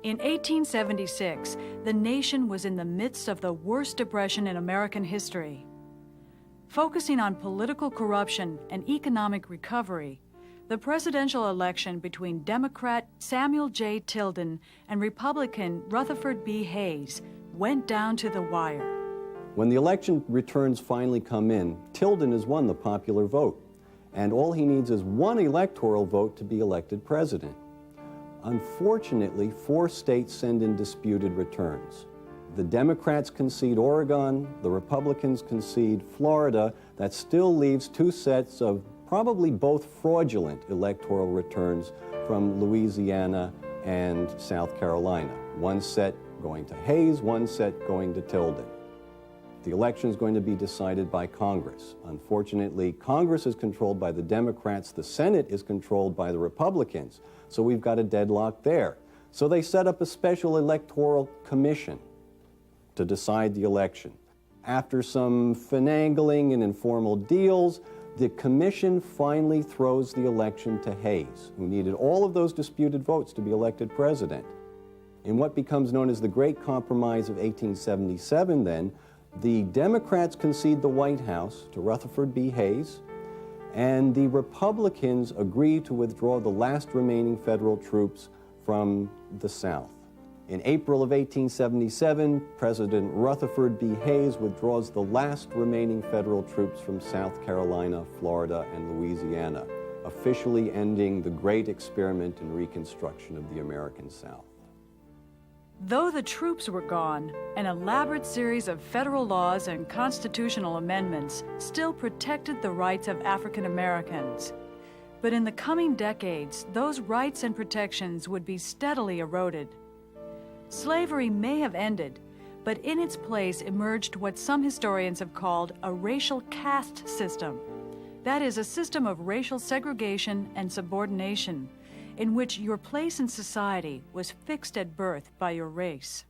In 1876, the nation was in the midst of the worst depression in American history. Focusing on political corruption and economic recovery, the presidential election between Democrat Samuel J. Tilden and Republican Rutherford B. Hayes went down to the wire. When the election returns finally come in, Tilden has won the popular vote, and all he needs is one electoral vote to be elected president. Unfortunately, 4 states send in disputed returns. The Democrats concede Oregon, the Republicans concede Florida. That still leaves 2 sets of probably both fraudulent electoral returns from Louisiana and South Carolina. 1 set going to Hayes, 1 set going to Tilden. The election is going to be decided by Congress. Unfortunately, Congress is controlled by the Democrats, the Senate is controlled by the Republicans, so we've got a deadlock there. So they set up a special electoral commission to decide the election. After some finagling and informal deals, the commission finally throws the election to Hayes, who needed all of those disputed votes to be elected president. In what becomes known as the Great Compromise of 1877 then, the Democrats concede the White House to Rutherford B. Hayes, and the Republicans agree to withdraw the last remaining federal troops from the South. In April of 1877, President Rutherford B. Hayes withdraws the last remaining federal troops from South Carolina, Florida, and Louisiana, officially ending the great experiment in Reconstruction of the American South. Though the troops were gone, an elaborate series of federal laws and constitutional amendments still protected the rights of African Americans. But in the coming decades, those rights and protections would be steadily eroded. Slavery may have ended, but in its place emerged what some historians have called a racial caste system. That is, a system of racial segregation and subordination, in which your place in society was fixed at birth by your race.